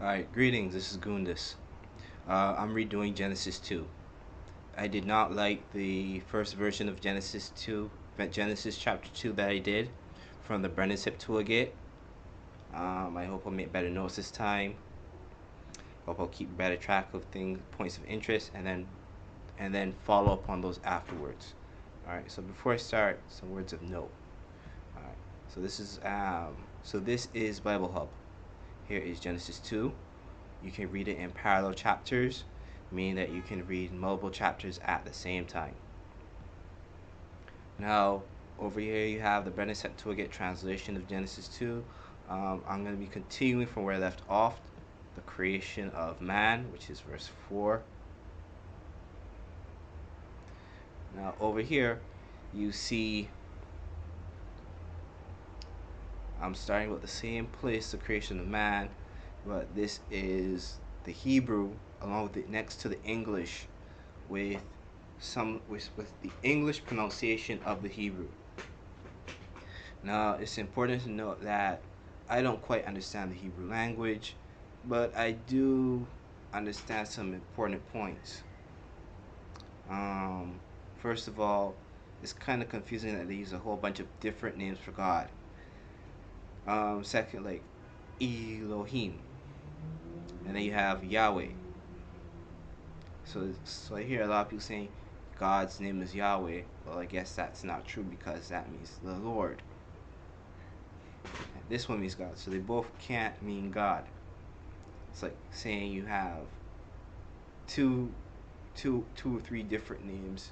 Alright, greetings, this is Gundis. I'm redoing Genesis 2. I did not like the first version of Genesis 2, Genesis chapter 2 that I did from the Brennan Septuagint. I hope I'll make better notes this time. Hope I'll keep better track of things, points of interest, and then follow up on those afterwards. Alright, so before I start, some words of note. Alright, so this is Bible Hub. Here is Genesis 2. You can read it in parallel chapters, meaning that you can read multiple chapters at the same time. Now, over here you have the Brennan Septuagint translation of Genesis 2. I'm going to be continuing from where I left off, the creation of man, which is verse 4. Now, over here, you see I'm starting with the same place, the creation of man, but this is the Hebrew along with it next to the English with the English pronunciation of the Hebrew. Now, it's important to note that I don't quite understand the Hebrew language, but I do understand some important points. First of all, it's kind of confusing that they use a whole bunch of different names for God. Second, like Elohim, and then you have Yahweh. So I hear a lot of people saying God's name is Yahweh. Well, I guess that's not true because that means the Lord. And this one means God, so they both can't mean God. It's like saying you have two or three different names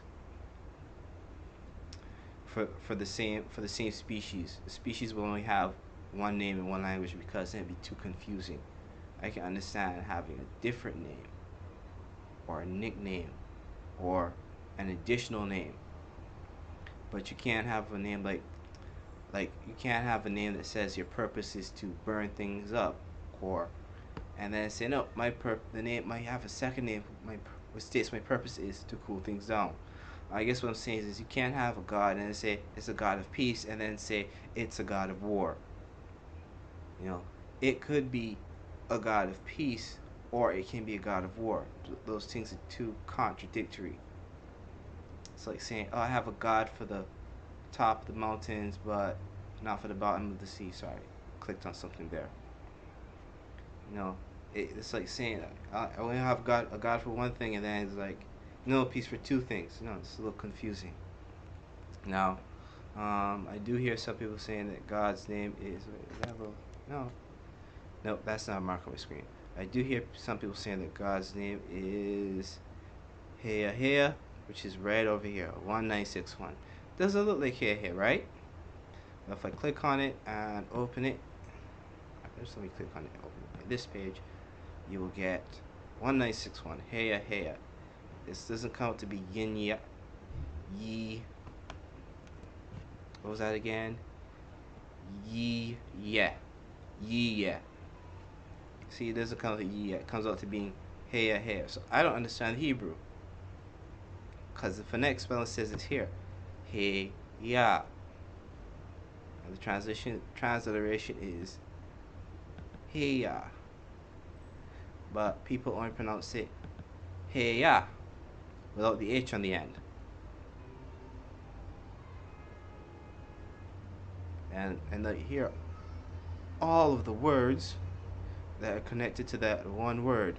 for the same species. The species will only have one name in one language because it'd be too confusing. I can understand having a different name or a nickname or an additional name, but you can't have a name like you can't have a name that says your purpose is to burn things up, or and then say no, the name might have a second name which states my purpose is to cool things down. I guess what I'm saying is you can't have a God and then say it's a God of peace and then say it's a God of war. You know, it could be a God of peace or it can be a God of war. Those things are too contradictory. It's like saying, oh, I have a God for the top of the mountains, but not for the bottom of the sea. Sorry, clicked on something there. You know, it's like saying I only have a God for one thing, and then it's like, no, peace for two things. No, it's a little confusing. Now, I do hear some people saying that God's name is no, nope, that's not a mark on my screen. I do hear some people saying that God's name is Heya, which is right over here, 1961. Doesn't look like Heya, right? If I click on it and open it, just let me click on it, open it. This page, you will get 1961, Heya. This doesn't come out to be yin ya, yi. What was that again? Yi yeah. See, it doesn't come out to yi yeah. It comes out to being Heya. So I don't understand Hebrew, because the phonetic spelling says it's here, Heya. And the transliteration is Heya. But people only pronounce it Heya without the H on the end. And here all of the words that are connected to that one word.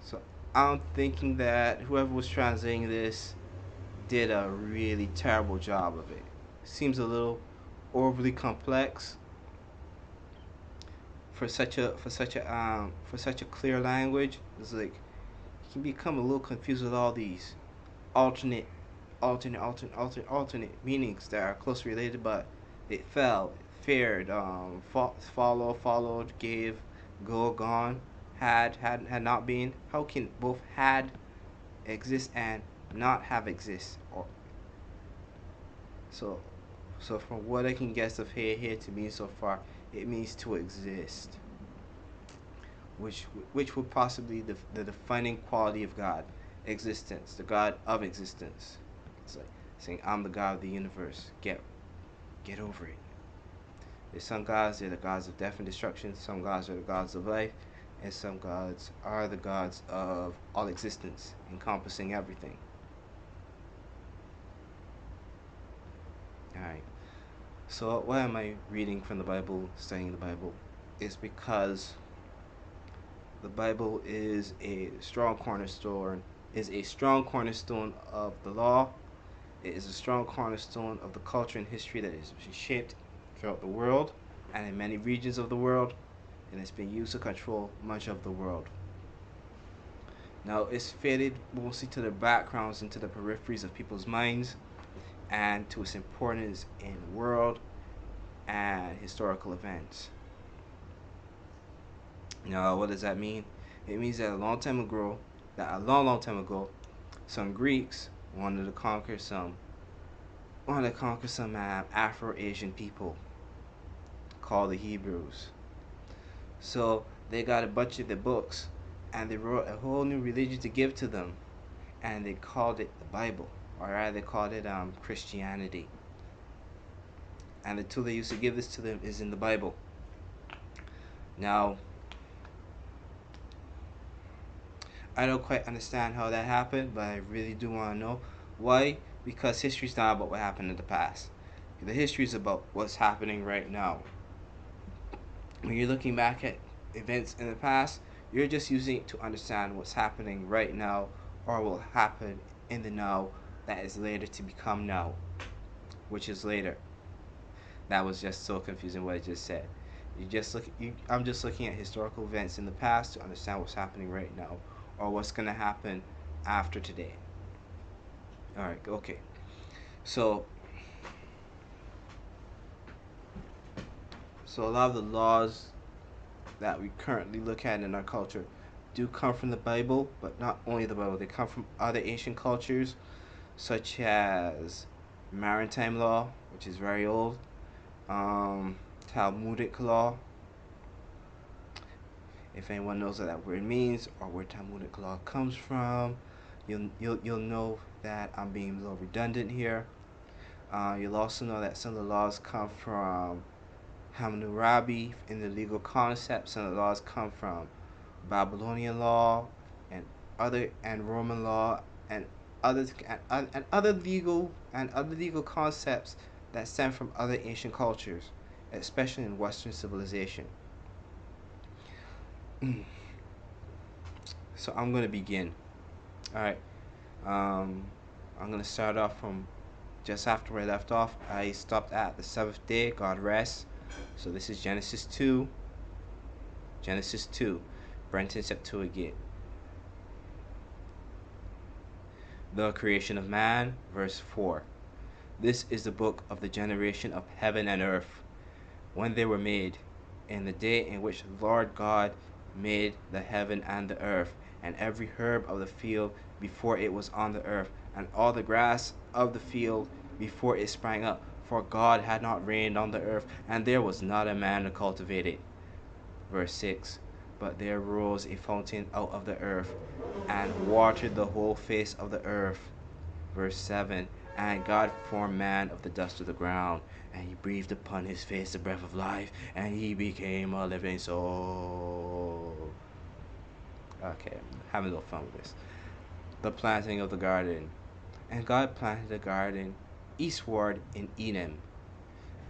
So I'm thinking that whoever was translating this did a really terrible job of it. Seems a little overly complex for such a clear language. It's like you can become a little confused with all these alternate meanings that are closely related, but it fared, followed, gave, go, gone, had not been. How can both had exist and not have exist? Or so from what I can guess of here to mean so far, it means to exist, which would possibly the defining quality of God, existence, the God of existence. It's like saying I'm the God of the universe. Get over it. There's some gods, they're the gods of death and destruction. Some gods are the gods of life, and some gods are the gods of all existence, encompassing everything. Alright. So why am I reading from the Bible, studying the Bible? It's because the Bible is a strong cornerstone of the law. It is a strong cornerstone of the culture and history that is shaped throughout the world and in many regions of the world, and it's been used to control much of the world. Now, it's faded mostly to the backgrounds and to the peripheries of people's minds and to its importance in world and historical events. Now, what does that mean? It means that a long long time ago, some Greeks wanted to conquer some Afro-Asian people called the Hebrews. So they got a bunch of the books and they wrote a whole new religion to give to them, and they called it the Bible, or rather they called it Christianity. And the tool they used to give this to them is in the Bible. Now, I don't quite understand how that happened, but I really do want to know why. Because history's not about what happened in the past. The history is about what's happening right now. When you're looking back at events in the past, you're just using it to understand what's happening right now or will happen in the now that is later to become now, which is later. That was just so confusing what I just said. I'm just looking at historical events in the past to understand what's happening right now or what's going to happen after today. All right, okay. So a lot of the laws that we currently look at in our culture do come from the Bible, but not only the Bible. They come from other ancient cultures, such as maritime law, which is very old, Talmudic law. If anyone knows what that word means or where Talmudic law comes from, you'll know that I'm being a little redundant here. You'll also know that some of the laws come from Hammurabi in the legal concepts. Some of the laws come from Babylonian law and Roman law and other legal concepts that stem from other ancient cultures, especially in Western civilization. So I'm gonna begin. All right. I'm gonna start off from just after I left off. I stopped at the seventh day. God rests. So this is Genesis 2. Genesis 2. Brenton Septuagint. The creation of man, verse 4. This is the book of the generation of heaven and earth, when they were made, in the day in which the Lord God made the heaven and the earth, and every herb of the field before it was on the earth, and all the grass of the field before it sprang up. For God had not rained on the earth, and there was not a man to cultivate it. Verse 6. But there rose a fountain out of the earth, and watered the whole face of the earth. Verse 7. And God formed man of the dust of the ground, and he breathed upon his face the breath of life, and he became a living soul. Okay, I'm having a little fun with this. The planting of the garden. And God planted the garden eastward in Eden.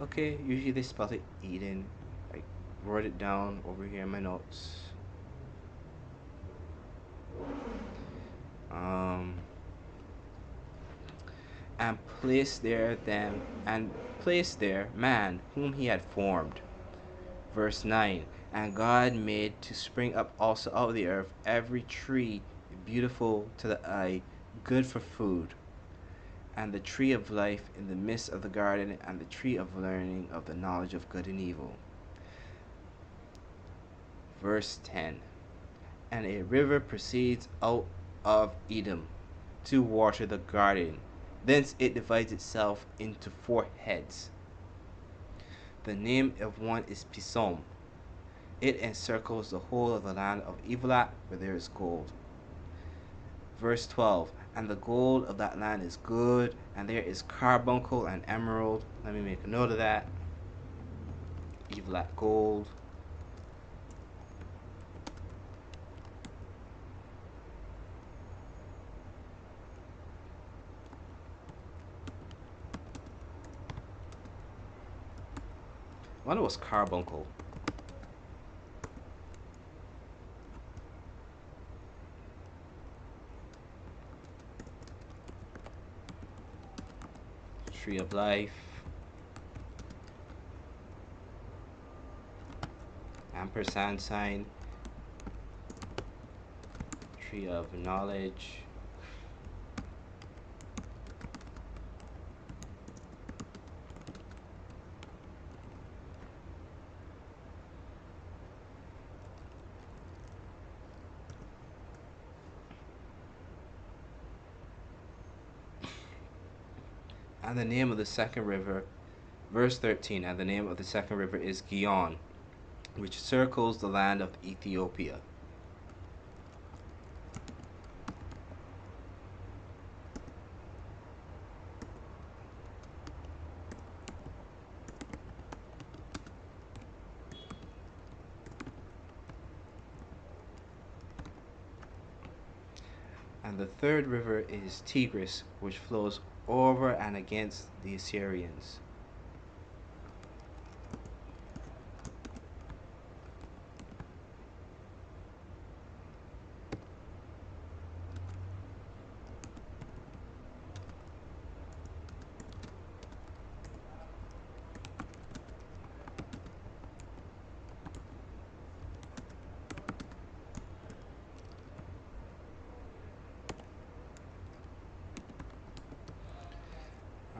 Okay, usually they spell it Eden. I wrote it down over here in my notes. And placed there man whom he had formed. Verse 9. And God made to spring up also out of the earth every tree beautiful to the eye, good for food, and the tree of life in the midst of the garden, and the tree of learning of the knowledge of good and evil. Verse 10. And a river proceeds out of Edom to water the garden. Thence it divides itself into 4 heads. The name of one is Pison. It encircles the whole of the land of Evilat, where there is gold. Verse 12. And the gold of that land is good, and there is carbuncle and emerald. Let me make a note of that. Evilat gold. One was carbuncle. Tree of life. Ampersand sign. Tree of knowledge. And the name of the second river, verse 13, and the name of the second river is Gihon, which circles the land of Ethiopia. And the third river is Tigris, which flows over and against the Assyrians.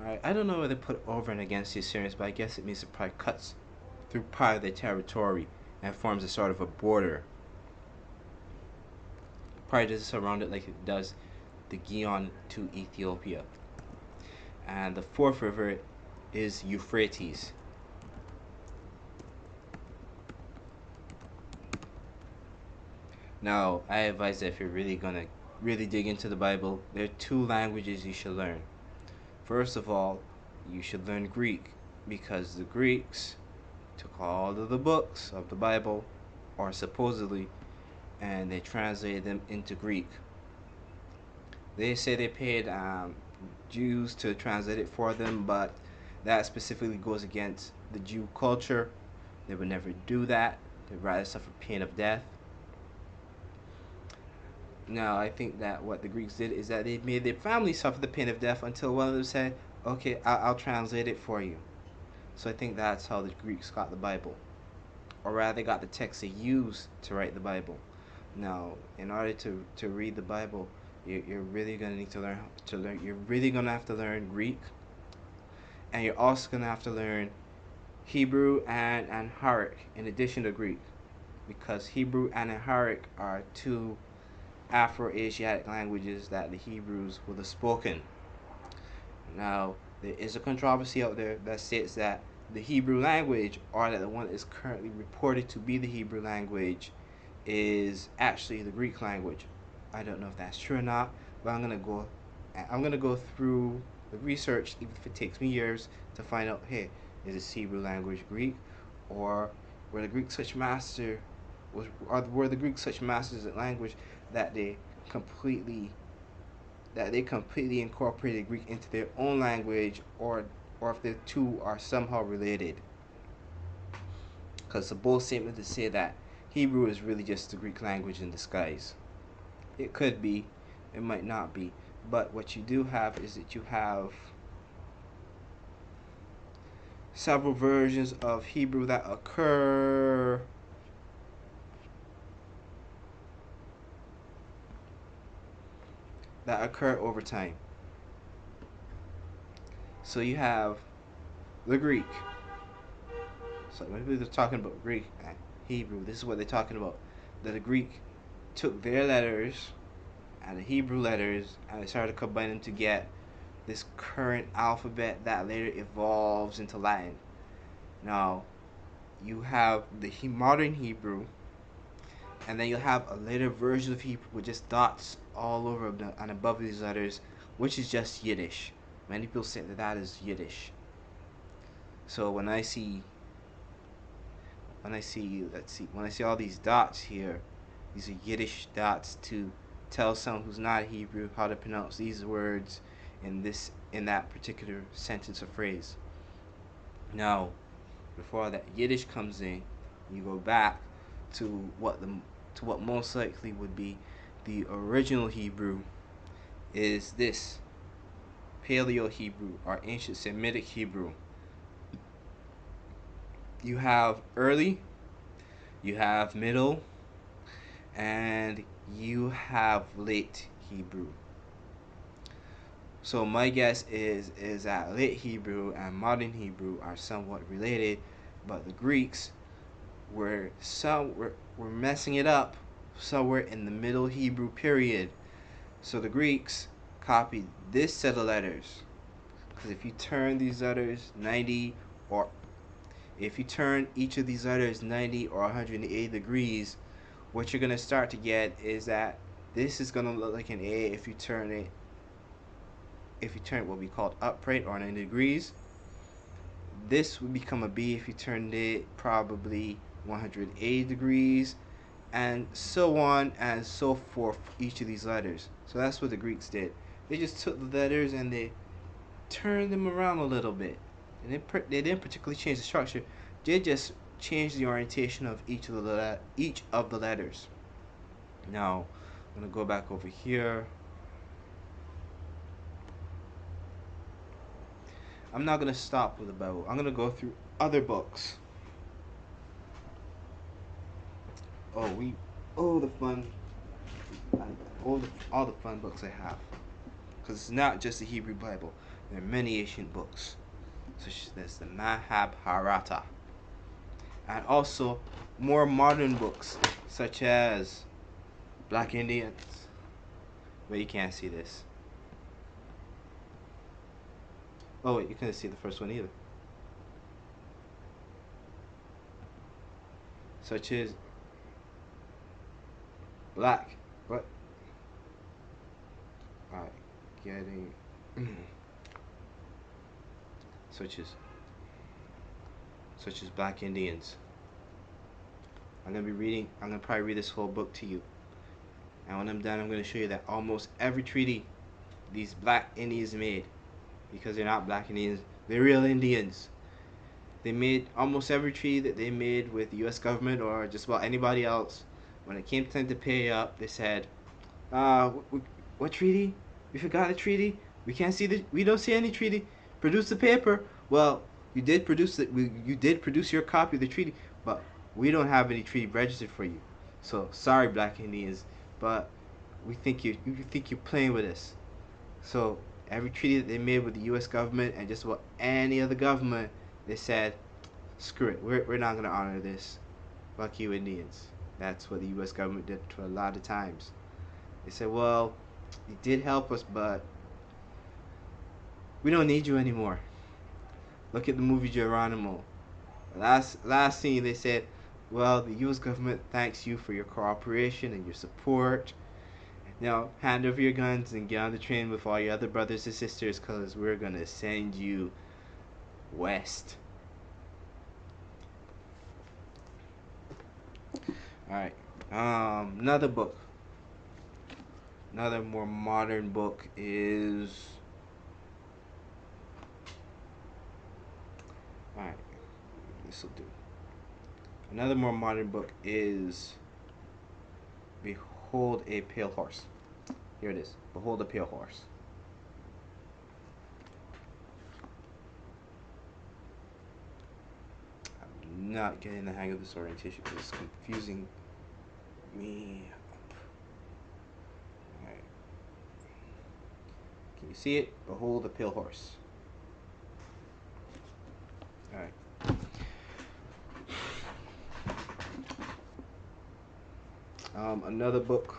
Alright, I don't know where they put over and against the Assyrians, but I guess it means it probably cuts through part of their territory and forms a sort of a border. Probably does surround it like it does the Gihon to Ethiopia. And the fourth river is Euphrates. Now, I advise that if you're really gonna really dig into the Bible, there are two languages you should learn. First of all, you should learn Greek, because the Greeks took all of the books of the Bible, or supposedly, and they translated them into Greek. They say they paid Jews to translate it for them, but that specifically goes against the Jew culture. They would never do that. They'd rather suffer pain of death. Now, I think that what the Greeks did is that they made their family suffer the pain of death until one of them said, okay, I'll translate it for you. So I think that's how the Greeks got the Bible. Or rather, they got the text they used to write the Bible. Now, in order to read the Bible, you're really going to need to learn. You're really going to have to learn Greek. And you're also going to have to learn Hebrew and Amharic in addition to Greek. Because Hebrew and Amharic are two Afro-Asiatic languages that the Hebrews would have spoken. Now, there is a controversy out there that states that the Hebrew language, or that the one that is currently reported to be the Hebrew language, is actually the Greek language. I don't know if that's true or not, but I'm gonna go through the research, even if it takes me years, to find out, hey, is this Hebrew language Greek, or were the Greeks such were the Greeks such masters at language that they completely incorporated Greek into their own language, or if the two are somehow related. Because the bold statement to say that Hebrew is really just the Greek language in disguise. It could be, it might not be, but what you do have is that you have several versions of Hebrew that occur over time. So you have the Greek. So maybe they're talking about Greek and Hebrew. This is what they're talking about. That the Greek took their letters and the Hebrew letters and they started combining them to get this current alphabet that later evolves into Latin. Now, you have the modern Hebrew, and then you'll have a later version of Hebrew with just dots all over and above these letters, which is just Yiddish. Many people say that is Yiddish. So when I see all these dots here, these are Yiddish dots to tell someone who's not Hebrew how to pronounce these words in that particular sentence or phrase. Now, before that Yiddish comes in, you go back to what most likely would be the original Hebrew, is this Paleo Hebrew or ancient Semitic Hebrew. You have early, you have middle, and you have late Hebrew. So my guess is that late Hebrew and modern Hebrew are somewhat related, but the Greeks were messing it up somewhere in the middle Hebrew period. So the Greeks copied this set of letters, because if you turn these letters 90, or if you turn each of these letters 90 or 180 degrees, what you're going to start to get is that this is going to look like an A if you turn it what we call upright or 90 degrees. This would become a B if you turned it probably 180 degrees, and so on and so forth for each of these letters. So that's what the Greeks did. They just took the letters and they turned them around a little bit. And they didn't particularly change the structure. They just changed the orientation of each of the letters. Now, I'm gonna go back over here. I'm not gonna stop with the Bible. I'm gonna go through other books. Oh the fun, all the fun books I have, because it's not just the Hebrew Bible. There are many ancient books, such as the Mahabharata, and also more modern books such as Black Indians. But you can't see this. Oh wait, you couldn't see the first one either. Such as Black. What? Alright, getting. such as Black Indians. I'm gonna probably read this whole book to you. And when I'm done, I'm gonna show you that almost every treaty these Black Indians made, because they're not Black Indians, they're real Indians. They made almost every treaty that they made with the U.S. government or just about anybody else. When it came time to pay up, they said, what treaty? We forgot a treaty. We can't see we don't see any treaty. Produce the paper. Well, you did produce it. You did produce your copy of the treaty, but we don't have any treaty registered for you. So sorry, Black Indians, but we think you're playing with us. So every treaty that they made with the U.S. government and just about any other government, they said, screw it. We're not gonna honor this. Fuck you, Indians. That's what the U.S. government did to a lot of times. They said, well, you did help us, but we don't need you anymore. Look at the movie Geronimo. Last scene, they said, well, the U.S. government thanks you for your cooperation and your support. Now, hand over your guns and get on the train with all your other brothers and sisters, because we're going to send you west. Alright. Another book. Another more modern book is... Alright. This will do. Another more modern book is Behold a Pale Horse. Here it is. Behold a Pale Horse. I'm not getting the hang of this orientation because it's confusing me up. Alright. Can you see it? Behold a Pale Horse. Alright. Another book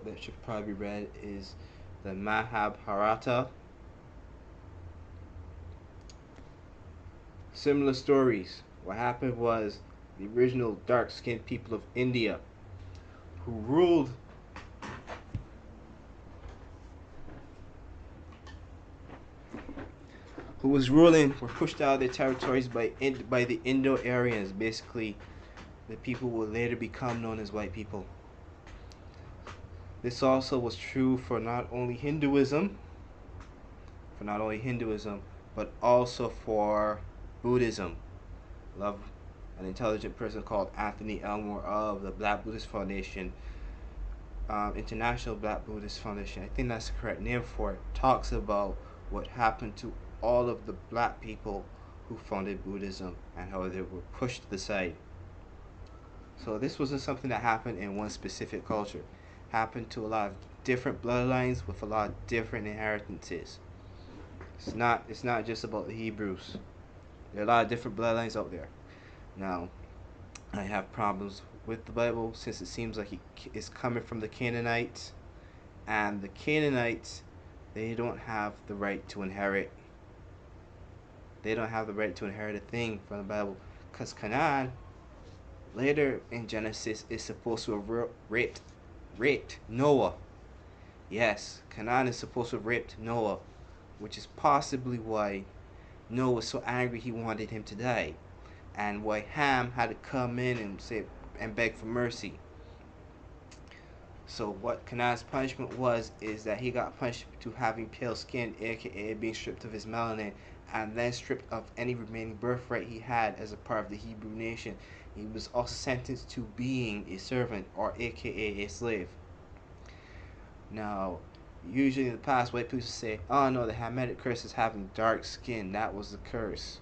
that should probably be read is the Mahabharata. Similar stories. What happened was the original dark-skinned people of India who was ruling were pushed out of their territories by the Indo-Aryans, basically the people who would later become known as white people. This also was true for not only Hinduism, but also for Buddhism. Love an intelligent person called Anthony Elmore of the Black Buddhist Foundation, International Black Buddhist Foundation, I think that's the correct name for it, talks about what happened to all of the black people who founded Buddhism and how they were pushed to the side. So this wasn't something that happened in one specific culture. It happened to a lot of different bloodlines with a lot of different inheritances. It's not just about the Hebrews. There are a lot of different bloodlines out there. Now, I have problems with the Bible since it seems like it's coming from the Canaanites, and the Canaanites, they don't have the right to inherit. They don't have the right to inherit a thing from the Bible, because Canaan later in Genesis is supposed to have raped Noah. Yes, Canaan is supposed to have raped Noah, which is possibly why Noah was so angry he wanted him to die, and why Ham had to come in and say and beg for mercy. So what Canaan's punishment was is that he got punished to having pale skin, aka being stripped of his melanin, and then stripped of any remaining birthright he had as a part of the Hebrew nation. He was also sentenced to being a servant, or aka a slave. Now, usually in the past, white people say, "Oh no, the Hamitic curse is having dark skin. That was the curse."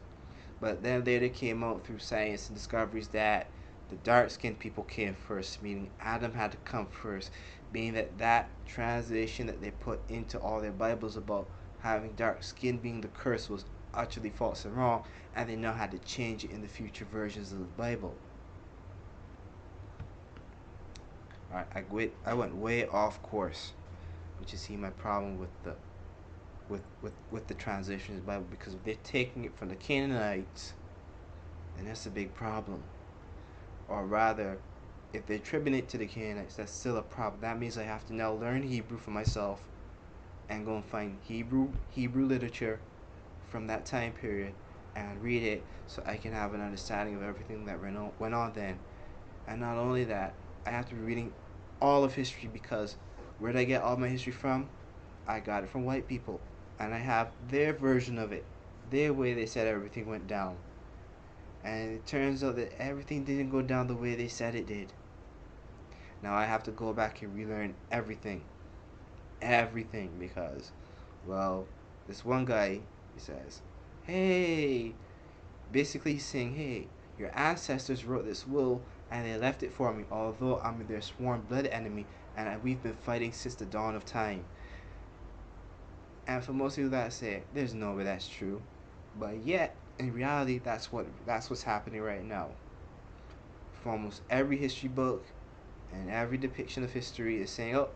But then later came out through science and discoveries that the dark-skinned people came first, meaning Adam had to come first, meaning that translation that they put into all their Bibles about having dark skin being the curse was utterly false and wrong, and they now had to change it in the future versions of the Bible. Alright, I went way off course, which you see my problem with the translation of the Bible, because if they're taking it from the Canaanites, then that's a big problem. Or rather, if they're attributing it to the Canaanites, that's still a problem. That means I have to now learn Hebrew for myself and go and find Hebrew literature from that time period and read it so I can have an understanding of everything that went on then. And not only that, I have to be reading all of history, because where did I get all my history from? I got it from white people, and I have their version of it, their way they said everything went down. And it turns out that everything didn't go down the way they said it did. Now I have to go back and relearn everything. Everything, because, well, this one guy, he says, hey, basically he's saying, hey, your ancestors wrote this will and they left it for me, although I'm their sworn blood enemy and we've been fighting since the dawn of time. And for most people that say, there's no way that's true. But yet, in reality, that's what's happening right now. For almost every history book and every depiction of history is saying, oh,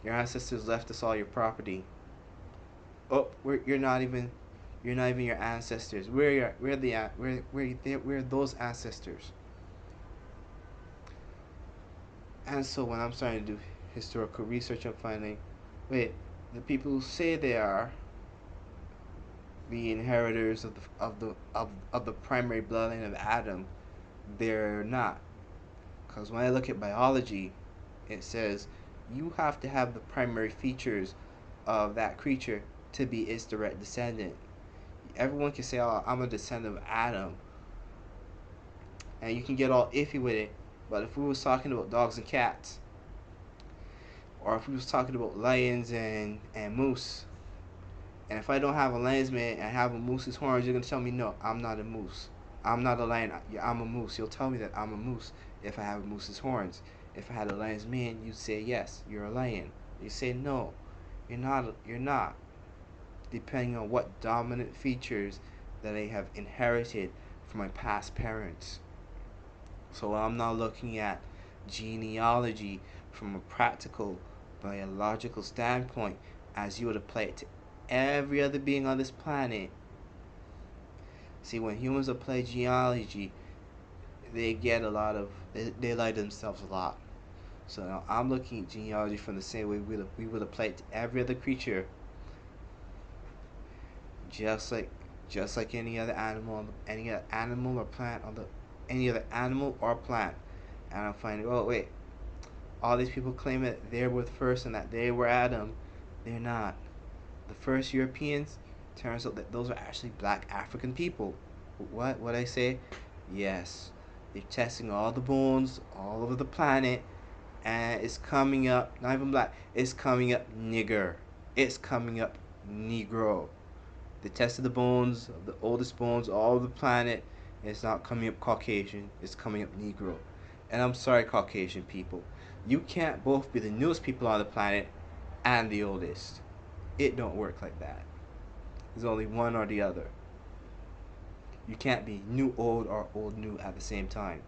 your ancestors left us all your property. Oh, you're not even your ancestors. Where those ancestors? And so when I'm starting to do historical research, I'm finding, wait, the people who say they are the inheritors of the primary bloodline of Adam, they're not. Because when I look at biology, it says you have to have the primary features of that creature to be its direct descendant. Everyone can say, oh, I'm a descendant of Adam, and you can get all iffy with it. But if we was talking about dogs and cats, or if we was talking about lions and moose, and if I don't have a lion's mane and I have a moose's horns, you're going to tell me, no, I'm not a moose. I'm not a lion. I'm a moose. You'll tell me that I'm a moose if I have a moose's horns. If I had a lion's mane, you'd say, yes, you're a lion. You say, no, you're not. You're not. Depending on what dominant features that I have inherited from my past parents. So I'm now looking at genealogy from a practical, biological standpoint, as you would apply it to every other being on this planet. See, when humans apply genealogy, they get a lot of, they lie to themselves a lot. So now I'm looking at genealogy from the same way we would apply it to every other creature, just like any other animal, or plant any other animal or plant. And I'm finding, oh wait, all these people claim that they were first and that they were Adam. They're not. The first Europeans, Turns out that those are actually black African people. What I say? Yes. They're testing all the bones all over the planet, and it's coming up, not even black, it's coming up nigger. It's coming up Negro. They tested the bones, the oldest bones all over the planet. It's not coming up Caucasian, it's coming up Negro. And I'm sorry, Caucasian people. You can't both be the newest people on the planet and the oldest. It don't work like that. There's only one or the other. You can't be new old or old new at the same time.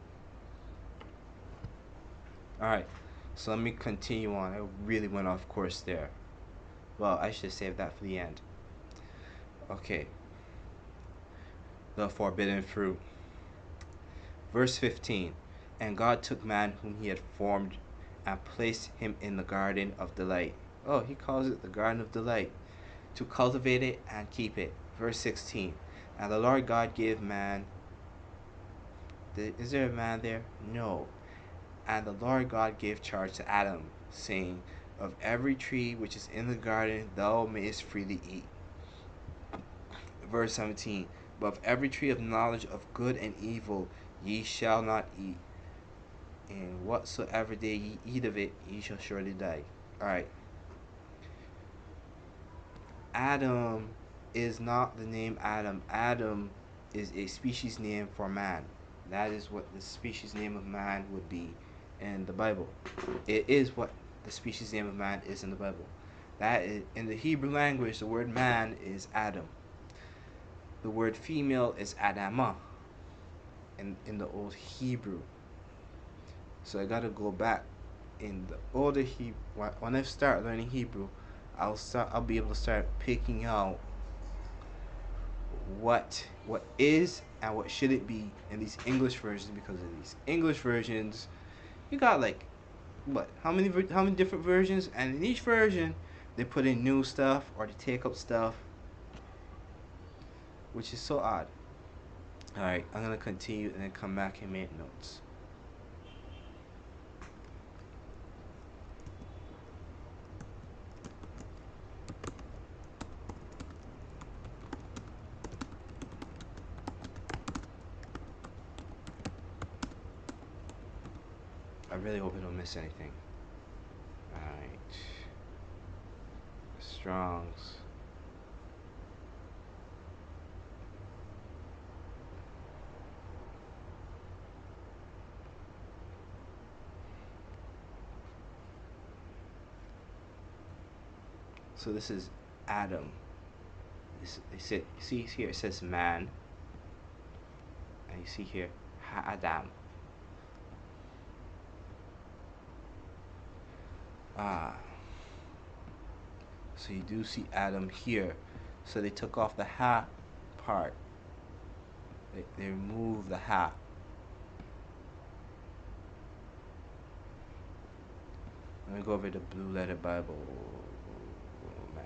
Alright, so let me continue on. I really went off course there. Well, I should save that for the end. Okay. The forbidden fruit. Verse 15. And God took man whom he had formed and placed him in the garden of delight. Oh, he calls it the garden of delight. To cultivate it and keep it. Verse 16. And the Lord God gave man. Is there a man there? No. And the Lord God gave charge to Adam, saying, of every tree which is in the garden thou mayest freely eat. Verse 17. But of every tree of knowledge of good and evil ye shall not eat, and whatsoever day ye eat of it, ye shall surely die. Alright. Adam is not the name Adam. Adam is a species name for man. That is what the species name of man would be in the Bible. It is what the species name of man is in the Bible. That is, in the Hebrew language, the word man is Adam. The word female is Adamah in the old Hebrew. So I gotta go back in the older Hebrew. When I start learning Hebrew, I'll be able to start picking out what is and what should it be in these English versions, because in these English versions you got like how many different versions, and in each version they put in new stuff or they take up stuff, which is so odd. Alright, I'm gonna continue and then come back and make notes. I really hope I don't miss anything. Alright. Strongs. So this is Adam. They said, see here it says man, and you see here Adam. So you do see Adam here. So they took off the ha part. They removed the ha. Let me go over the Blue Letter Bible. Man.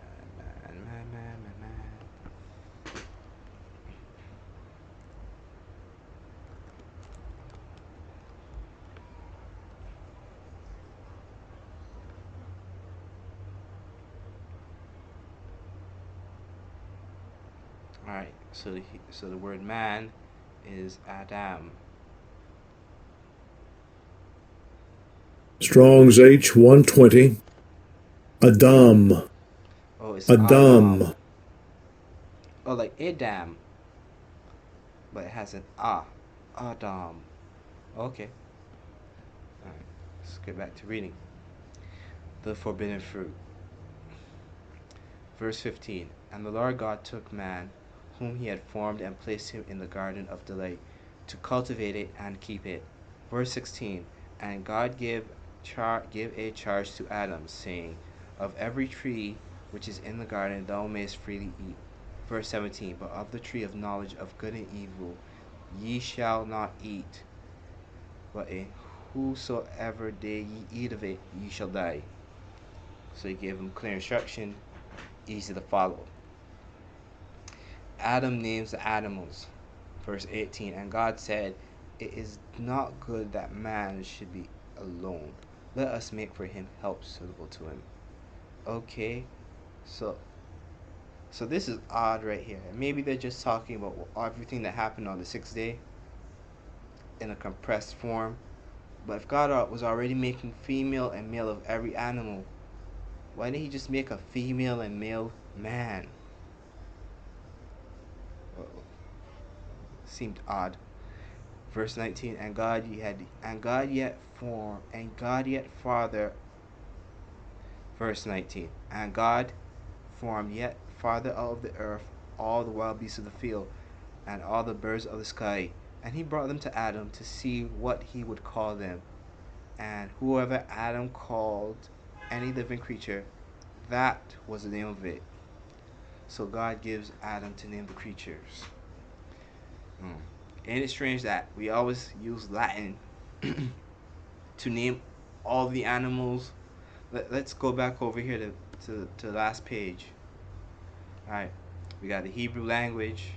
Alright, so the word man is Adam. Strong's H120. Adam. Oh, it's Adam. Adam. Oh, like Adam, but it has an Adam. Okay. Alright, let's get back to reading. The forbidden fruit. Verse 15. And the Lord God took man, whom he had formed, and placed him in the garden of delight, to cultivate it and keep it. Verse 16. And God gave a charge to Adam, saying, of every tree which is in the garden thou mayest freely eat. Verse 17. But of the tree of knowledge of good and evil ye shall not eat, but in whosoever day ye eat of it, ye shall die. So he gave him clear instruction, easy to follow. Adam names the animals. Verse 18. And God said, it is not good that man should be alone. Let us make for him help suitable to him. Okay, so So this is odd right here. Maybe they're just talking about everything that happened on the sixth day in a compressed form. But if God was already making female and male of every animal, why didn't he just make a female and male man? Well, seemed odd. Verse 19, and God yet farther. Verse 19, and God formed yet farther out of the earth all the wild beasts of the field and all the birds of the sky, and he brought them to Adam to see what he would call them. And whoever Adam called any living creature, that was the name of it. So God gives Adam to name the creatures. Ain't it strange that we always use Latin to name all the animals? Let's go back over here to the last page. Alright, we got the Hebrew language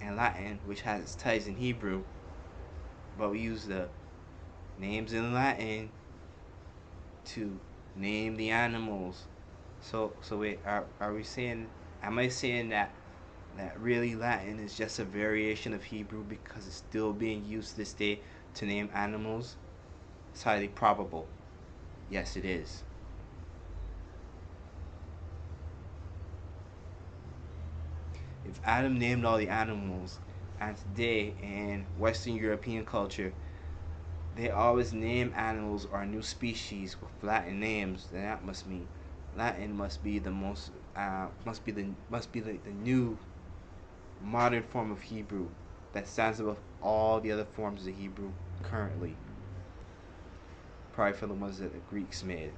and Latin, which has its ties in Hebrew, but we use the names in Latin to name the animals. So wait, are we saying? Am I saying that really Latin is just a variation of Hebrew because it's still being used this day to name animals? It's highly probable. Yes, it is. If Adam named all the animals, and today in Western European culture, they always name animals or new species with Latin names, then that must mean Latin must be the most the new modern form of Hebrew that stands above all the other forms of Hebrew currently. Probably for the ones that the Greeks made.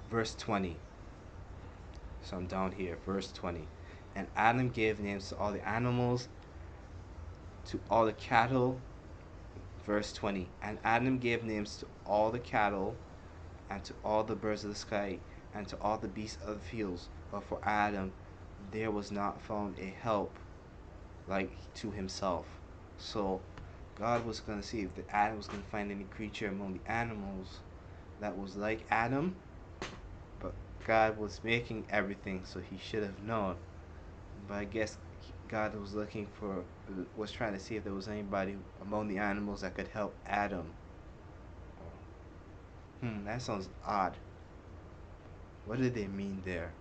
Verse 20. So I'm down here. Verse 20. And Adam gave names to all the animals, to all the cattle. Verse 20. And Adam gave names to all the cattle, and to all the birds of the sky, and to all the beasts of the fields. But for Adam there was not found a help like to himself. So God was going to see if Adam was going to find any creature among the animals that was like Adam. But God was making everything, so he should have known. But I guess God was trying to see if there was anybody among the animals that could help Adam. That sounds odd. What did they mean there?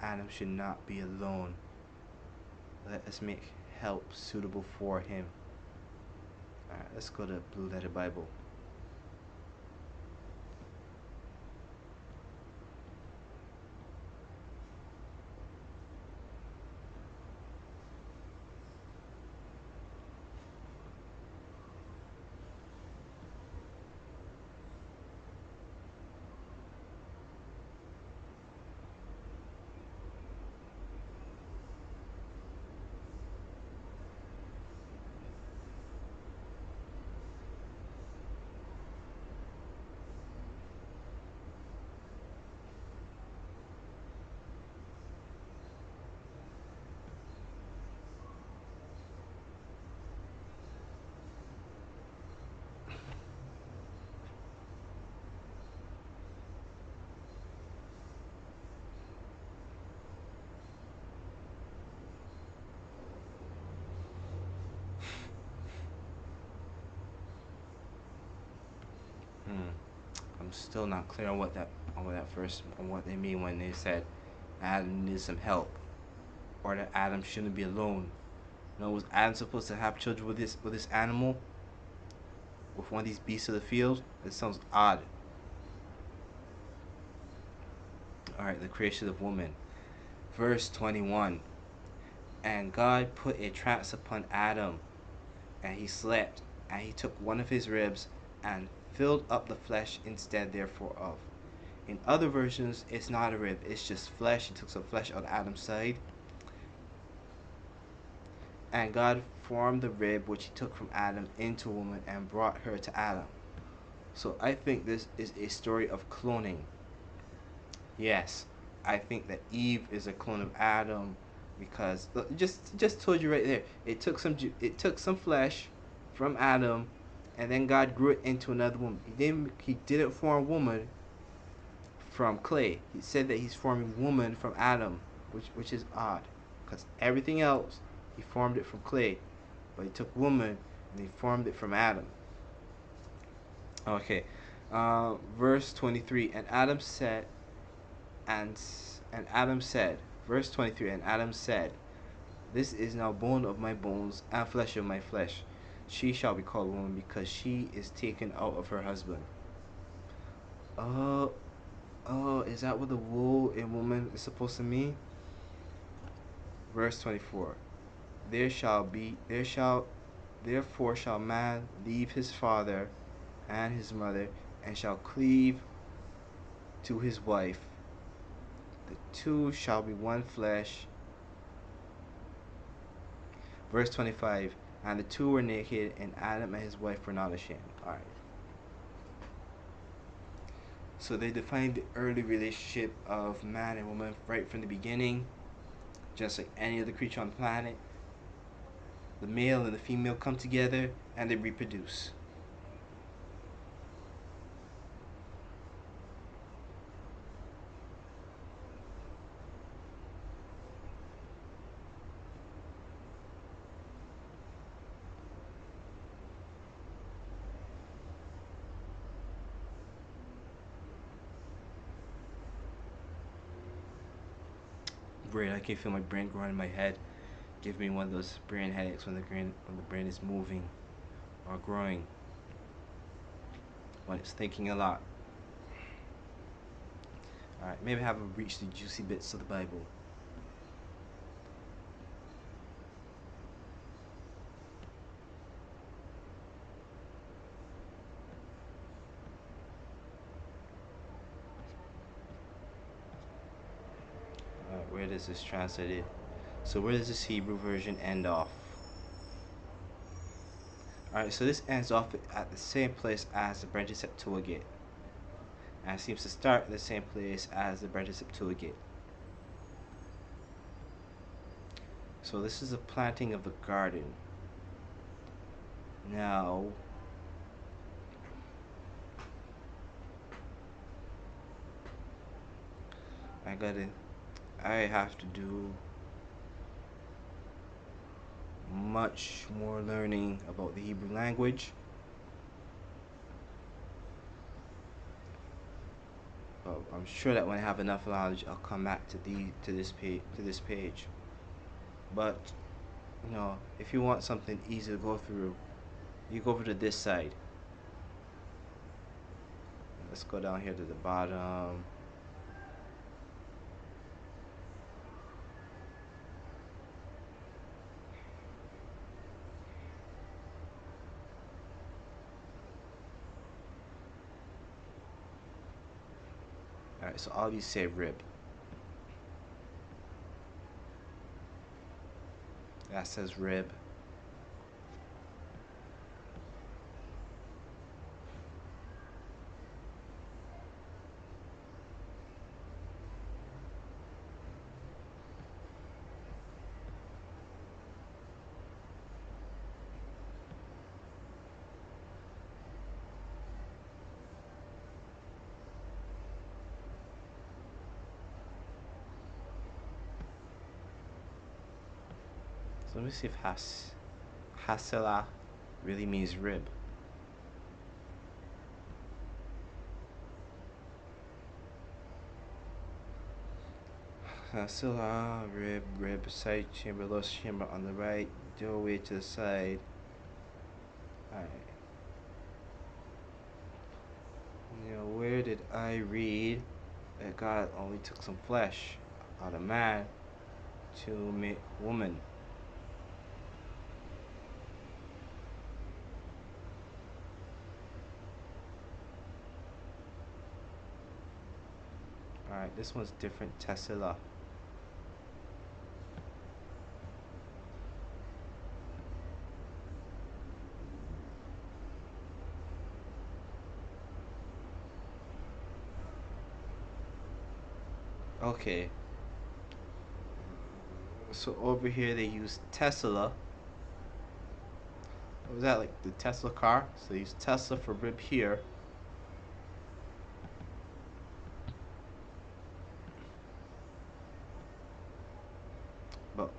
Adam should not be alone. Let us make help suitable for him. Alright, let's go to Blue Letter Bible. I'm still not clear on what they mean when they said Adam needs some help, or that Adam shouldn't be alone. No, was Adam supposed to have children with this animal, with one of these beasts of the field? That sounds odd. All right, the creation of woman, verse 21. And God put a trance upon Adam, and he slept, and he took one of his ribs and filled up the flesh instead therefore of. In other versions, it's not a rib, it's just flesh. He took some flesh on Adam's side. And God formed the rib which he took from Adam into a woman and brought her to Adam. So I think this is a story of cloning. Yes, I think that Eve is a clone of Adam because just told you right there. It took some flesh from Adam and then God grew it into another woman. He didn't form woman from clay. He said that he's forming woman from Adam, which is odd, because everything else he formed it from clay, but he took woman and he formed it from Adam. Okay, verse 23. And and Adam said, verse 23. And Adam said, "This is now bone of my bones and flesh of my flesh. She shall be called woman because she is taken out of her husband." Oh, is that what the wool in woman is supposed to mean? Verse 24. Therefore shall man leave his father and his mother, and shall cleave to his wife. The two shall be one flesh. Verse 25. And the two were naked, and Adam and his wife were not ashamed. Alright. So they defined the early relationship of man and woman right from the beginning, just like any other creature on the planet. The male and the female come together and they reproduce. Great, I can feel my brain growing in my head. Give me one of those brain headaches when the brain is moving or growing, when it's thinking a lot. Alright, maybe I haven't reached the juicy bits of the Bible. Alright, where does this translated? So where does this Hebrew version end off? Alright, so this ends off at the same place as the Brenta Septuagint. And it seems to start at the same place as the Brenta Septuagint. So this is a planting of the garden. Now, I have to do much more learning about the Hebrew language. I'm sure that when I have enough knowledge, I'll come back to this page. But if you want something easy to go through, you go over to this side. Let's go down here to the bottom. Alright, so all these say rib. That says rib. So let me see if hasela really means rib. Hasela, rib, side chamber, lower chamber on the right, doorway to the side. Alright. Where did I read that God only took some flesh out of man to make woman? Alright, this one's different. Tesla. Okay. So over here they use Tesla. was that like the Tesla car? So they use Tesla for rib here. But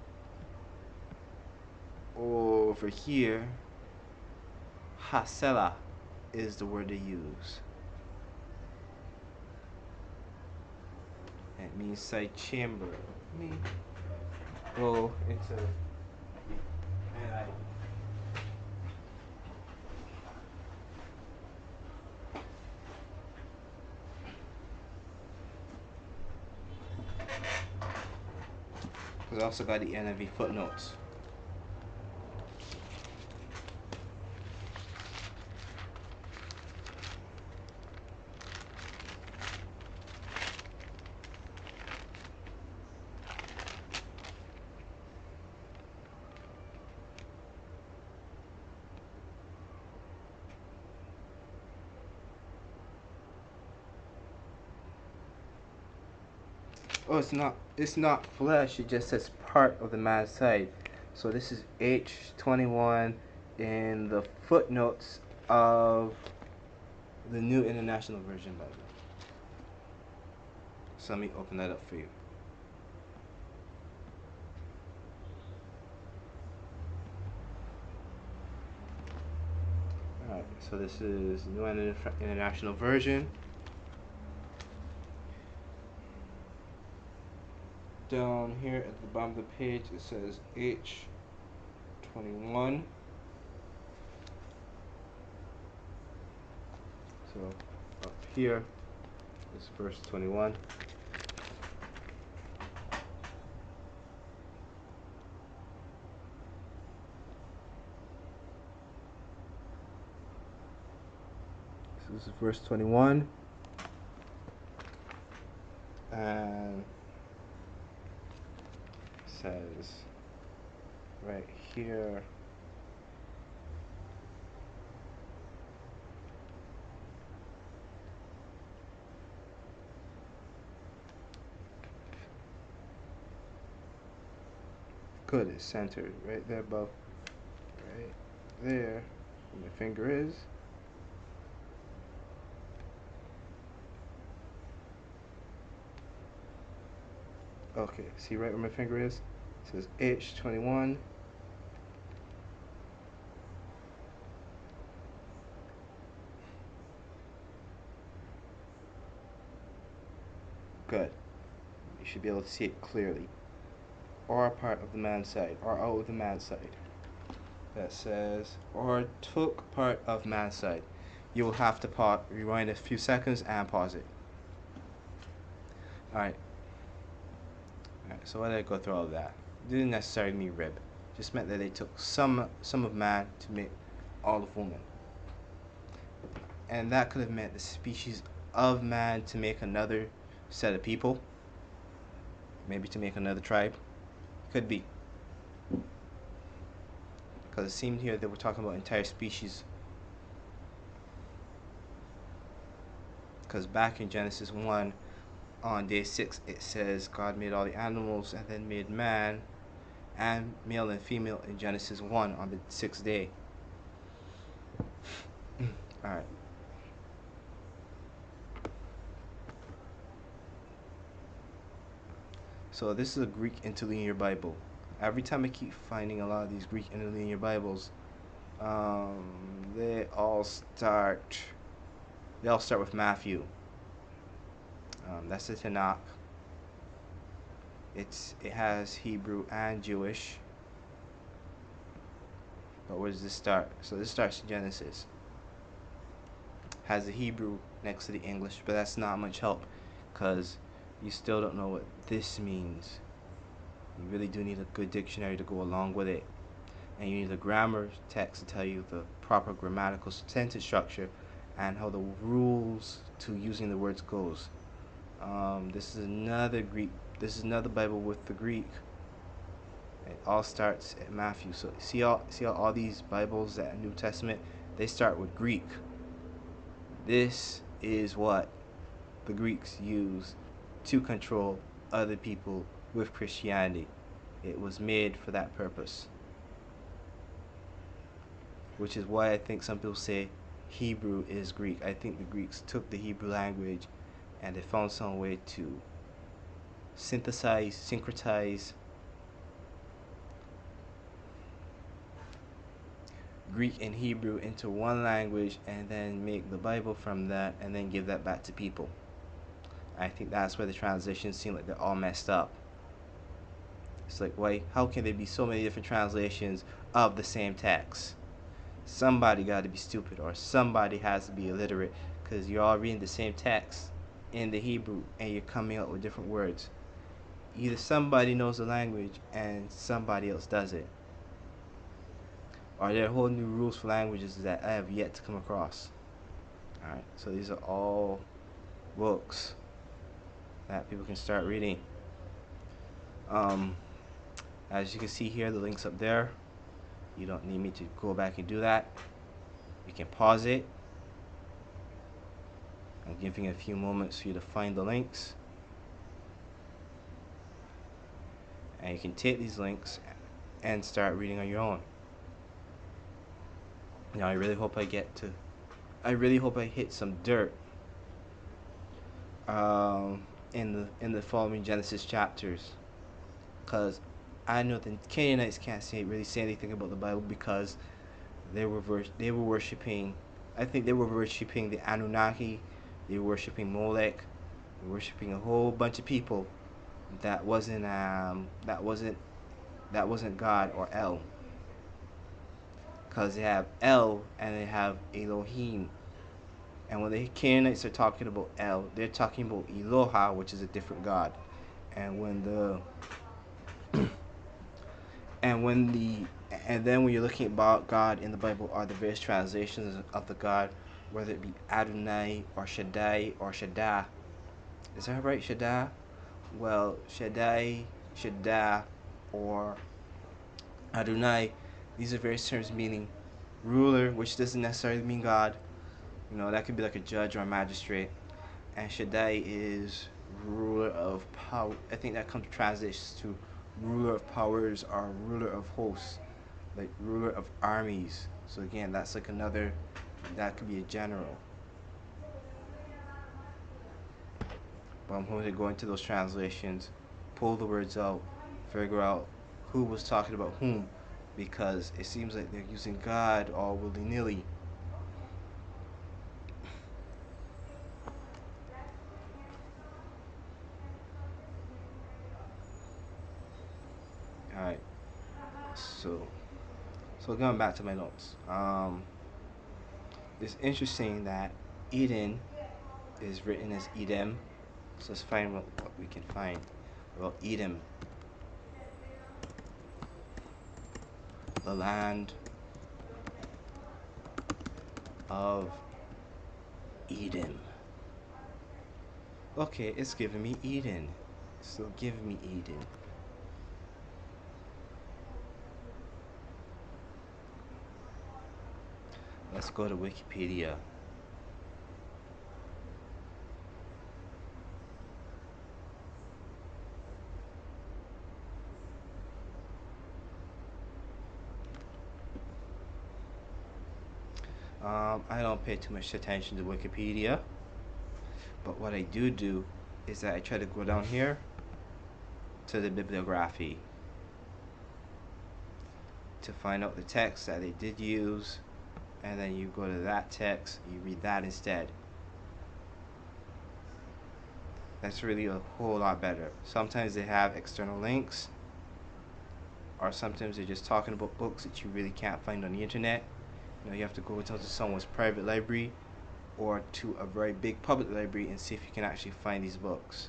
over here, Hasela is the word they use. It means side chamber. Let me go into NIV. Because I also got the NIV footnotes. Oh, it's not flesh. It just says part of the man's side. So this is H21 in the footnotes of the New International Version Bible. So let me open that up for you. Alright, so this is New International Version. Down here at the bottom of the page it says H21. So up here is verse 21. So this is verse 21. And it says right here, good, it's centered right there above, right there where my finger is. Okay, see right where my finger is? It says H21. Good. You should be able to see it clearly. Or part of the man's side, or out of the man's side. That says, or took part of man's side. You will have to rewind a few seconds and pause it. Alright. Alright, so why did I go through all of that? It didn't necessarily mean rib. It just meant that they took some of man to make all of woman. And that could have meant the species of man to make another set of people. Maybe to make another tribe. Could be. Because it seemed here that we're talking about entire species. Because back in Genesis 1, on day 6, it says God made all the animals and then made man and male and female in Genesis 1 on the 6th day. Alright. So this is a Greek interlinear Bible. Every time I keep finding a lot of these Greek interlinear Bibles, they all start with Matthew. That's the Tanakh. It has Hebrew and Jewish. But where does this start? So this starts in Genesis. Has the Hebrew next to the English, but that's not much help because you still don't know what this means. You really do need a good dictionary to go along with it. And you need a grammar text to tell you the proper grammatical sentence structure and how the rules to using the words goes. This is another Bible with the Greek. It all starts at Matthew. So see how all these Bibles that New Testament, they start with Greek. This is what the Greeks use to control other people with Christianity. It was made for that purpose. which is why I think some people say Hebrew is Greek. I think the Greeks took the Hebrew language and they found some way to synthesize, syncretize Greek and Hebrew into one language and then make the Bible from that and then give that back to people. I think that's why the translations seem like they're all messed up. It's like, why? How can there be so many different translations of the same text? Somebody got to be stupid or somebody has to be illiterate because you're all reading the same text in the Hebrew and you're coming up with different words. Either somebody knows the language and somebody else doesn't. Or there are whole new rules for languages that I have yet to come across. Alright, so these are all books that people can start reading. As you can see here, the link's up there. You don't need me to go back and do that. You can pause it. I'm giving a few moments for you to find the links. And you can take these links and start reading on your own. Now I really hope I hit some dirt in the following Genesis chapters, because I know the Canaanites can't really say anything about the Bible because they were worshiping. I think they were worshiping the Anunnaki. They were worshiping Molech. They were worshiping a whole bunch of people that wasn't God or El. Because they have El and they have Elohim. And when the Canaanites are talking about El, they're talking about Eloha, which is a different God. And then when you're looking about God in the Bible, are the various translations of the God, whether it be Adonai or Shaddai or Shaddai. Is that right, Shaddai? Well, Shaddai, Shaddai, or Adonai, these are various terms meaning ruler, which doesn't necessarily mean God. You know, that could be like a judge or a magistrate. And Shaddai is ruler of power. I think that comes translates to ruler of powers or ruler of hosts, like ruler of armies. So again, that's like another, that could be a general. But I'm going to go into those translations, pull the words out, figure out who was talking about whom, because it seems like they're using God all willy-nilly. Alright, so going back to my notes. It's interesting that Eden is written as Edom. So let's find what we can find about Edom. The land of Eden. Okay, it's giving me Eden. So give me Eden. Let's go to Wikipedia. I don't pay too much attention to Wikipedia, but what I do is that I try to go down here to the bibliography to find out the text that they did use, and then you go to that text, you read that instead. That's really a whole lot better. Sometimes they have external links, or sometimes they're just talking about books that you really can't find on the internet. You know, you have to go into someone's private library or to a very big public library and see if you can actually find these books.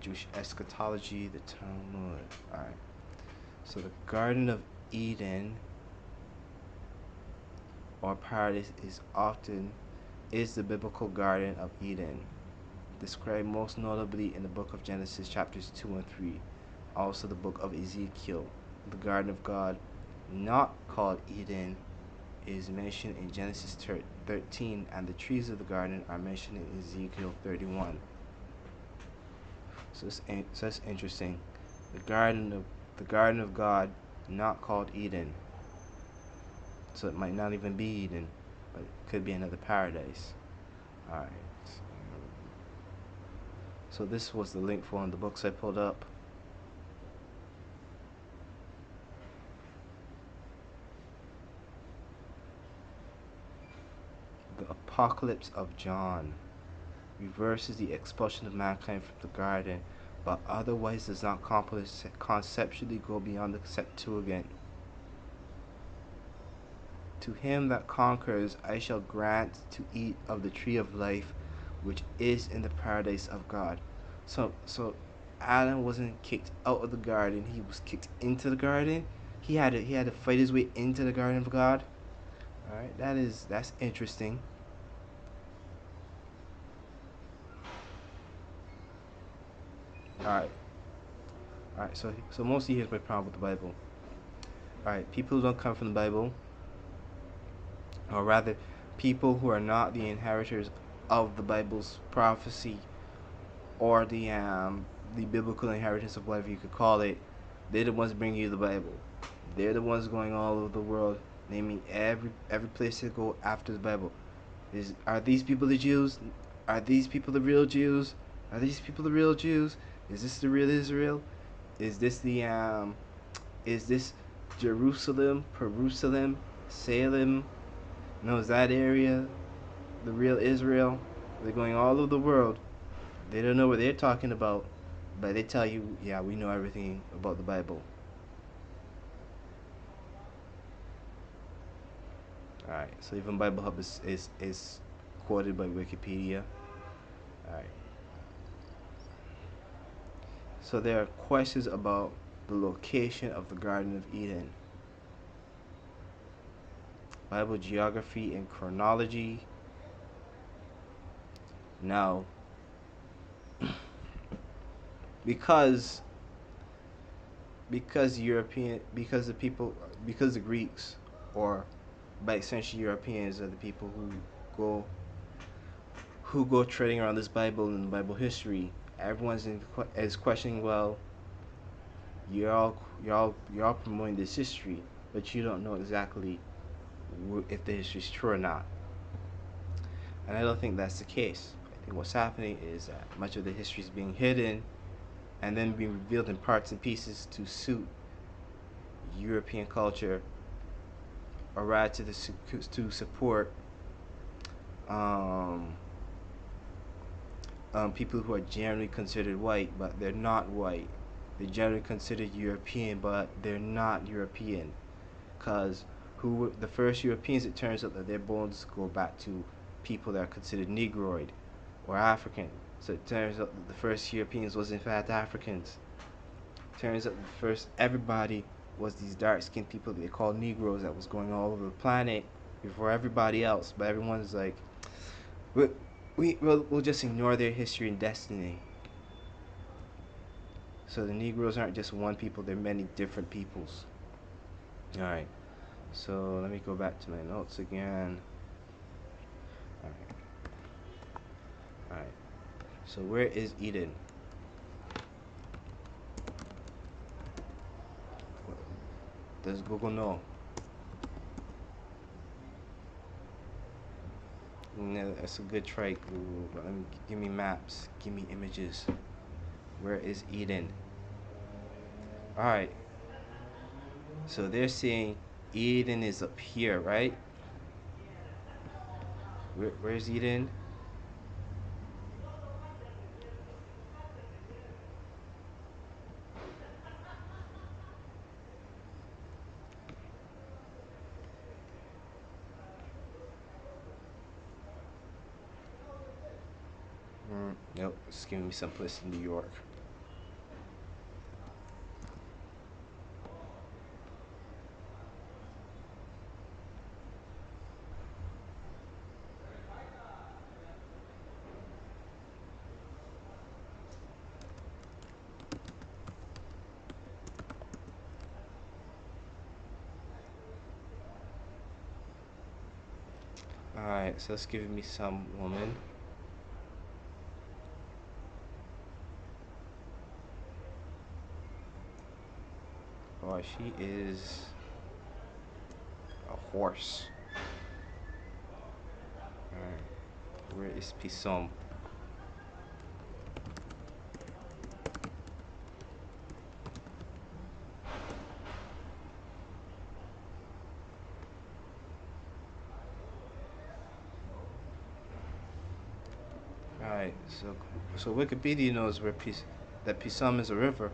Jewish eschatology, the Talmud. Alright. So the Garden of Eden or paradise is the biblical Garden of Eden, described most notably in the book of Genesis chapters 2 and 3. Also the book of Ezekiel. The Garden of God, not called Eden, is mentioned in Genesis 13, and the trees of the garden are mentioned in Ezekiel 31. So that's interesting. The Garden of God not called Eden. So it might not even be Eden, but it could be another paradise. Alright. So this was the link for one of the books I pulled up. The Apocalypse of John reverses the expulsion of mankind from the garden, but otherwise does not conceptually go beyond the Septuagint. To him that conquers, I shall grant to eat of the tree of life, which is in the paradise of God. So Adam wasn't kicked out of the garden; he was kicked into the garden. He had to fight his way into the garden of God. All right, that's interesting. All right. So mostly here's my problem with the Bible. All right, people who don't come from the Bible, or rather, people who are not the inheritors of the Bible's prophecy, or the biblical inheritance of whatever you could call it, they're the ones bringing you the Bible. They're the ones going all over the world, naming every place they go after the Bible. Are these people the Jews? Are these people the real Jews? Are these people the real Jews? Is this the real Israel? Is this is this Jerusalem, Perusalem, Salem? No, is that area the real Israel? They're going all over the world. They don't know what they're talking about, but they tell you, yeah, we know everything about the Bible. Alright, so even Bible Hub is quoted by Wikipedia. Alright. So there are questions about the location of the Garden of Eden. Bible geography and chronology. Now, because the Greeks, or by extension Europeans, are the people go who go trading around this Bible and Bible history. Everyone's is questioning. Well, you're all promoting this history, but you don't know exactly if the history is true or not. And I don't think that's the case. I think what's happening is that much of the history is being hidden and then being revealed in parts and pieces to suit European culture, or rather to support people who are generally considered white, but they're not white. They're generally considered European, but they're not European. Because who were the first Europeans? It turns out that their bones go back to people that are considered Negroid or African. So it turns out that the first Europeans was in fact Africans. It turns out the first everybody was these dark-skinned people that they called Negroes that was going all over the planet before everybody else. But everyone's like, we'll just ignore their history and destiny. So the Negroes aren't just one people; they're many different peoples. All right. So let me go back to my notes again. All right. All right. So where is Eden? Does Google know? No, that's a good try, Google. But give me maps. Give me images. Where is Eden? All right. So they're saying Eden is up here, right? Where's Eden? Nope. It's giving me someplace in New York. Alright, so it's giving me some woman. Oh, she is a horse. Alright. Where is Pison? Alright, so Wikipedia knows that Pison is a river.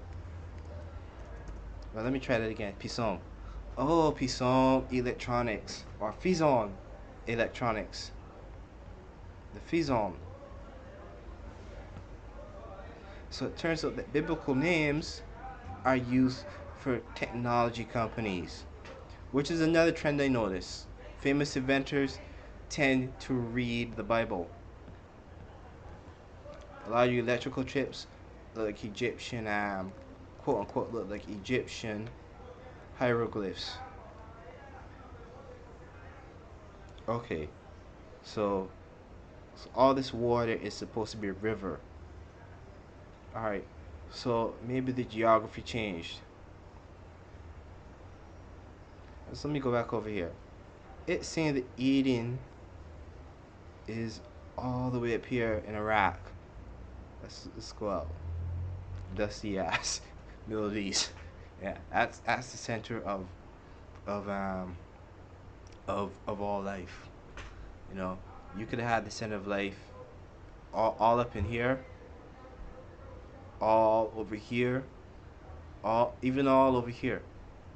Well, let me try that again. Pison. Oh, Pison Electronics or Fison Electronics. The Fison. So it turns out that biblical names are used for technology companies, which is another trend I notice. Famous inventors tend to read the Bible. A lot of you electrical chips look like Egyptian, quote unquote, look like Egyptian hieroglyphs. Okay, so all this water is supposed to be a river. Alright, so maybe the geography changed. So let me go back over here. It's saying that Eden is all the way up here in Iraq. Let's go out. Dusty ass Middle East. Yeah, that's the center of um of all life. You know, you could have had the center of life all up in here, all over here, all over here.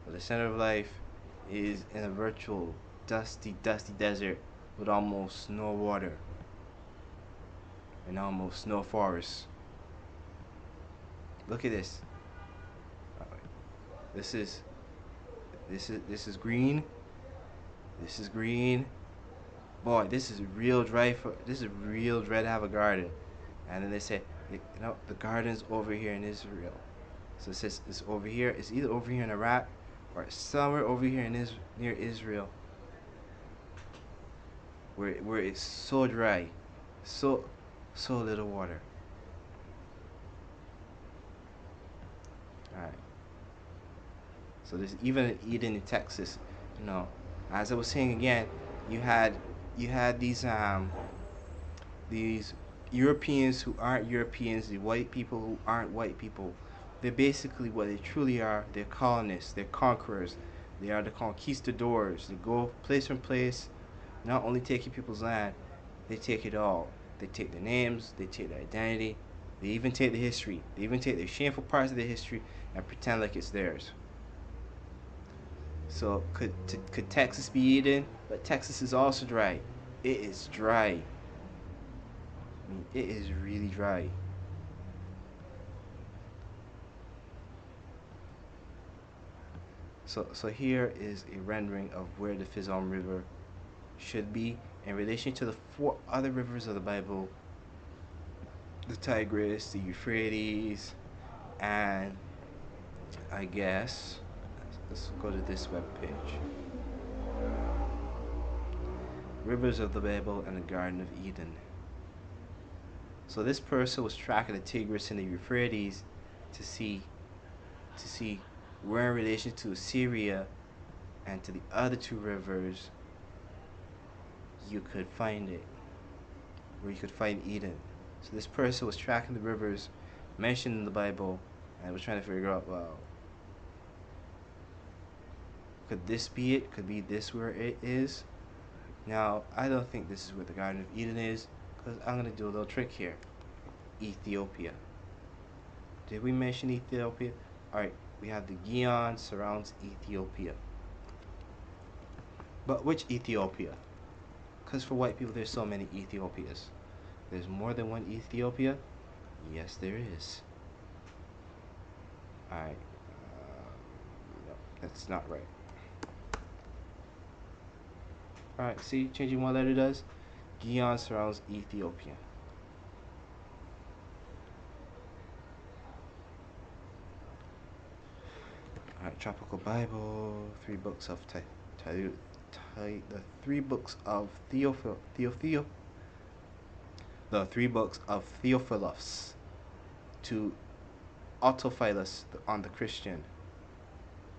But the center of life is in a virtual dusty desert with almost no water and almost no forest. Look at this. This is green. This is green. Boy, this is real dry to have a garden. And then they say, the garden's over here in Israel. So it says it's over here. It's either over here in Iraq or somewhere over here in near Israel, where it's so dry, so little water. All right. So there's even an Eden in Texas. As I was saying again, you had these Europeans who aren't Europeans, the white people who aren't white people. They're basically what they truly are. They're colonists. They're conquerors. They are the conquistadors. They go place from place, not only taking people's land, they take it all. They take their names. They take their identity. They even take the history. They even take the shameful parts of the history and pretend like it's theirs. So could Texas be Eden? But Texas is also dry. It is dry. I mean, it is really dry. So here is a rendering of where the Fison River should be in relation to the 4 other rivers of the Bible: the Tigris, the Euphrates, and I guess let's go to this web page. Rivers of the Bible and the Garden of Eden. So this person was tracking the Tigris and the Euphrates to see where in relation to Assyria and to the other 2 rivers you could find it, where you could find Eden. So this person was tracking the rivers mentioned in the Bible and was trying to figure out, well, could this be it? Could be this where it is? Now, I don't think this is where the Garden of Eden is, because I'm going to do a little trick here. Ethiopia. Did we mention Ethiopia? Alright, we have the Gion surrounds Ethiopia. But which Ethiopia? Because for white people, there's so many Ethiopias. There's more than one Ethiopia? Yes, there is. Alright. No, that's not right. Alright, see, changing one letter does. Gion surrounds Ethiopia. Alright, Tropical Bible, 3 books of the 3 books of the 3 books of Theophilus to Autophilus on the Christian.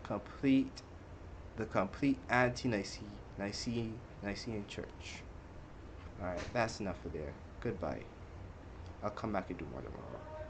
complete the complete Nicene church. Alright, that's enough for there. Goodbye. I'll come back and do more tomorrow.